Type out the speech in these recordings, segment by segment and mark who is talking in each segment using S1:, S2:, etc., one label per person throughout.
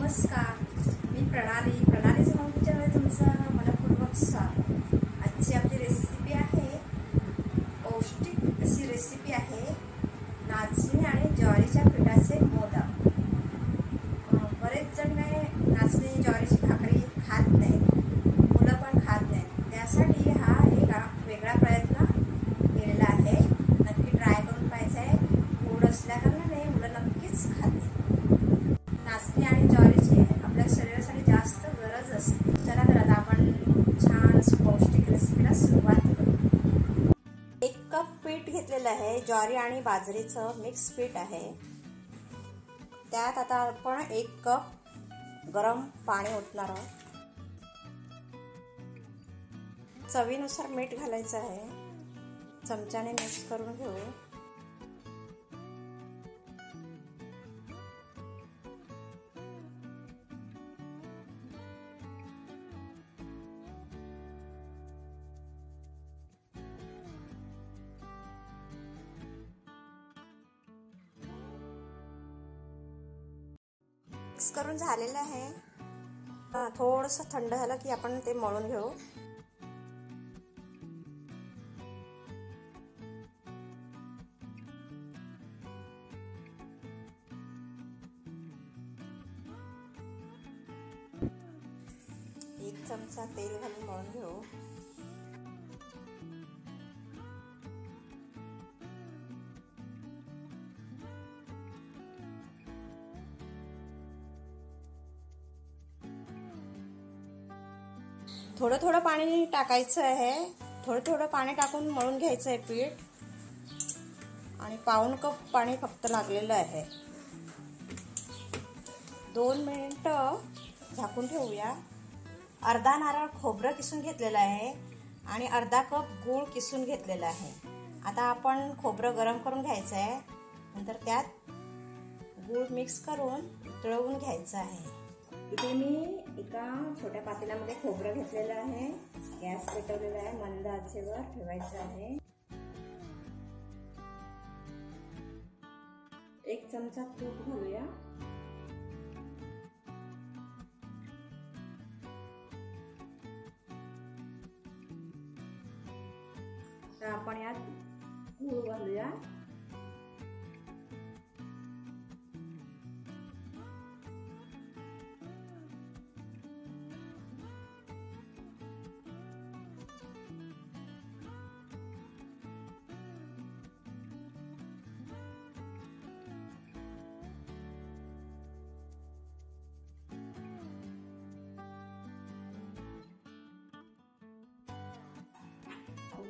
S1: नमस्कार, मी प्रणालीच्या होम किचनमध्ये तुमचं मनपूर्वक स्वागत। आजची आपली रेसिपी आहे पौष्टिक अशी रेसिपी आहे नाचणी आणि ज्वारीच्या पिठाचे मोदक। बरेच जण नाचणी ज्वारीची भाकरी खात नाहीत, मुलं पण खात नाहीत, त्यासाठी हा एक वेगळा प्रयत्न केलेला आहे। नक्की ट्राय करून पाहायचं आहे। गोड असल्याकारणाने मुलं नक्कीच खातील। नाचणी आणि ज्वारीची आपल्या शरीरासाठी जास्त गरज असते। चला तर आता आपण छान पौष्टिक रेसिपीला सुरुवात करू। 1 कप पीठ घेतलेलं आहे, ज्वारी आणि बाजरीचं मिक्स पीठ आहे। त्यात आता आपण 1 कप गरम पाणी ओतणार आहोत। चवीनुसार मीठ घालायचं आहे, चमच्याने मिक्स करून घेऊ। मिक्स करून झालेलं आहे। थोडंसं थंड झालं की आपण ते मळून घेऊ। एक चमचा तेल घालून मळून घेऊ। थोडं थोडं पाणी टाकायचं आहे, थोडं पाणी टाकून मळून घ्यायचं आहे पीठ। आणि पाऊण कप पाणी फक्त लागलेलं आहे। 2 मिनिटं झाकून ठेवूया। अर्धा नारळ खोबरं किसून घेतलेलं आहे आणि अर्धा कप गूळ किसून घेतलेला आहे। आता आपण खोबरं गरम करून घ्यायचं आहे, नंतर त्यात गूळ मिक्स करून तळवून घ्यायचं आहे। इथे मी एका छोट्या पातेल्यामध्ये खोबरं घेतलेलं आहे, गॅस पेटवलेला आहे, मंद आचेवर ठेवायचं आहे। 1 चमचा तूप घालूया। तर आपण यात गूळ घालूया।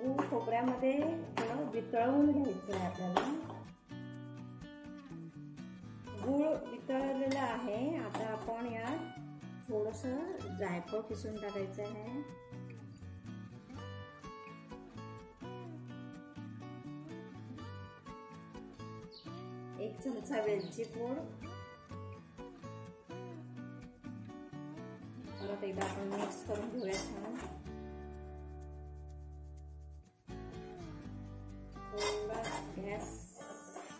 S1: गूळ खोबऱ्यामध्ये थोडं वितळवून घ्यायचं आहे आपल्याला। गूळ वितळलेला आहे। आता आपण यात थोडंसं जायफळ किसून टाकायचं आहे। एक चमचा वेलची पूड। परत एकदा आपण मिक्स करून घेऊया छान। थोडा गॅस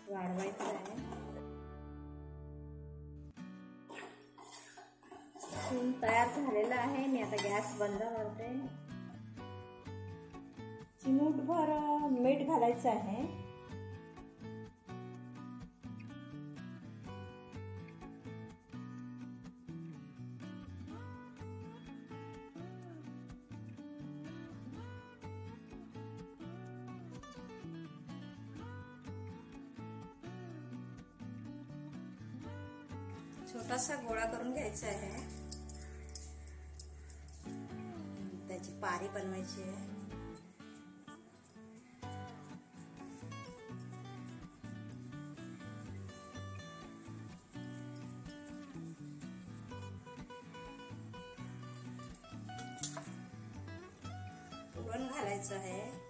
S1: वाढवायचा आहे। सून तयार झालेला आहे। मी आता गॅस बंद करते। चिमूटभर मीठ घालायचं आहे। छोटासा गोळा करून घ्यायचा आहे, त्याची पारी बनवायची आहे। पुरण घालायचं आहे।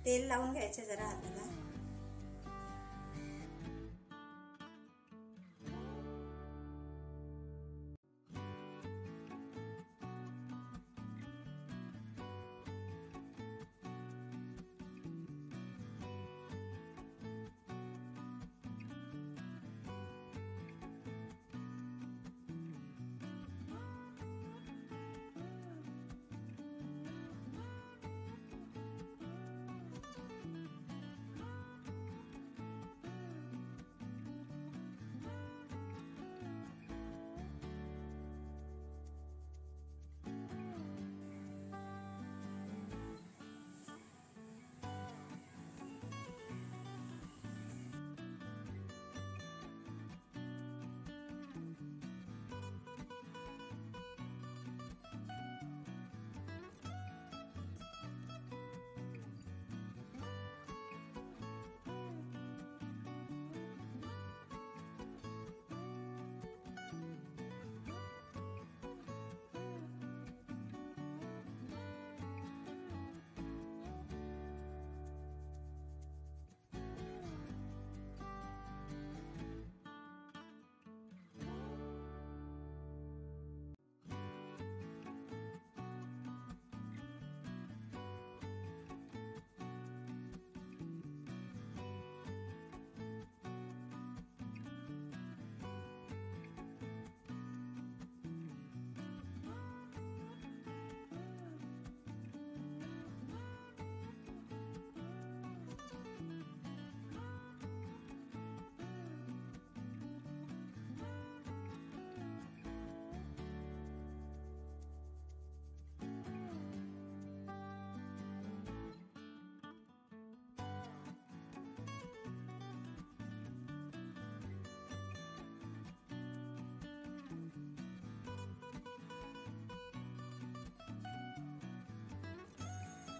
S1: तेल लावून घ्यायचे जरा हाताला। तेल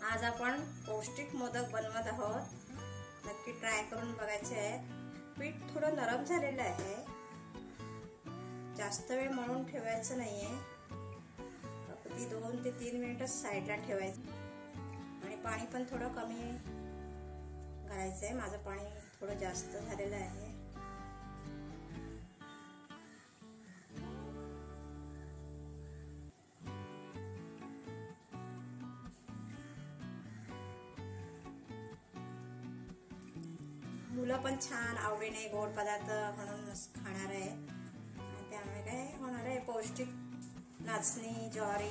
S1: आज आपण पौष्टिक मोदक बनवत आहोत. नक्की ट्राय करून बघायचे आहेत. पीठ थोडं नरम झालेलं आहे. जास्त वेळ मळून ठेवायचं नाहीये. अगदी 2 ते 3 मिनिटच साईडला ठेवायचं आणि पाणी पण थोडं कमी घालायचंय. माझं पाणी थोडं जास्त झालेलं आहे. मुलं पण छान आवडीने गोड पदार्थ म्हणून खाणार आहे. त्यामुळे काय होणार आहे, पौष्टिक नाचणी ज्वारी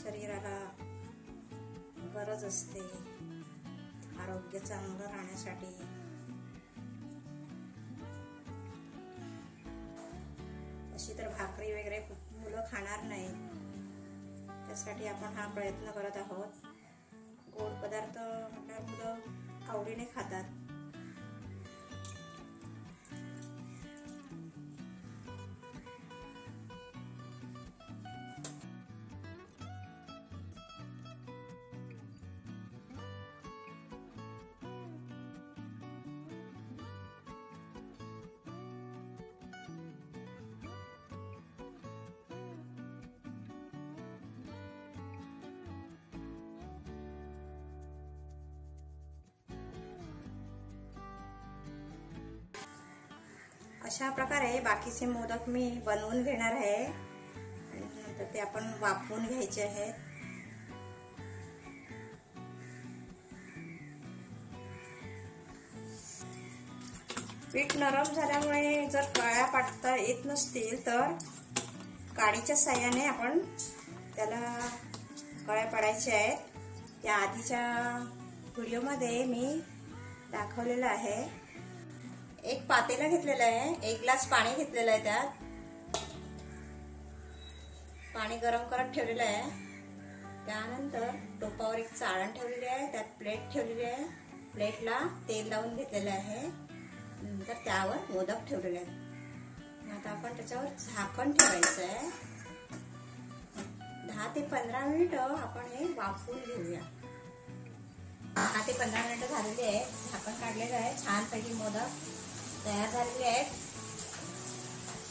S1: शरीराला गरज असते आरोग्य चांगलं राहण्यासाठी. अशी तर भाकरी वगैरे मुलं खाणार नाहीत. त्यासाठी आपण हा प्रयत्न करत आहोत. गोड पदार्थ म्हटल्यावर मुलं आवडीने खातात. अशा प्रकारे बाकीचे मोदक मी बनवून घेणार आहे. नंतर ते आपण वाफवून घ्यायचे आहेत. पीठ नरम झाल्यामुळे जर कळ्या पाडता येत नसतील तर काडीच्या साह्याने आपण त्याला कळ्या पाडायच्या आहेत. या आधीच्या व्हिडिओमध्ये मी दाखवलेलं आहे. एक पातेला घेतलेला आहे. 1 ग्लास पाणी घेतलेलं आहे. त्यात पाणी गरम करत ठेवलेलं आहे. त्यानंतर टोपावर एक चाळण ठेवलेली आहे. त्यात प्लेट ठेवलेली आहे. प्लेटला तेल लावून घेतलेलं आहे. नंतर त्यावर मोदक ठेवलेले आहेत. आता आपण त्याच्यावर झाकण ठेवायचं आहे. 10 ते 15 मिनिटं आपण हे वाफवून घेऊया. 10 ते 15 मिनिटं झालेली आहे. झाकण काढलेलं आहे. छानपैकी मोदक तयार झालेले आहेत.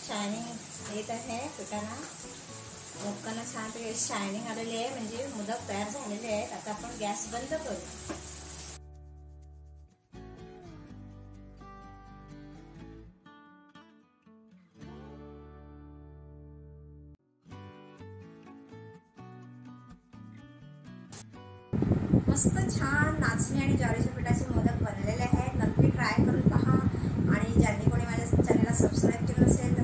S1: शायनिंग येत आहे पिठाला. मोदकांना छानपैकी शायनिंग आलेली आहे, म्हणजे मोदक तयार झालेले आहेत. आता आपण गॅस बंद करू. मस्त छान नाचणी आणि ज्वारीच्या पिठाचे मोदक बनलेले आहेत. नक्की ट्राय करून पहा. आणि ज्यांनी कोणी माझ्या चॅनलला सबस्क्राईब केलं नसेल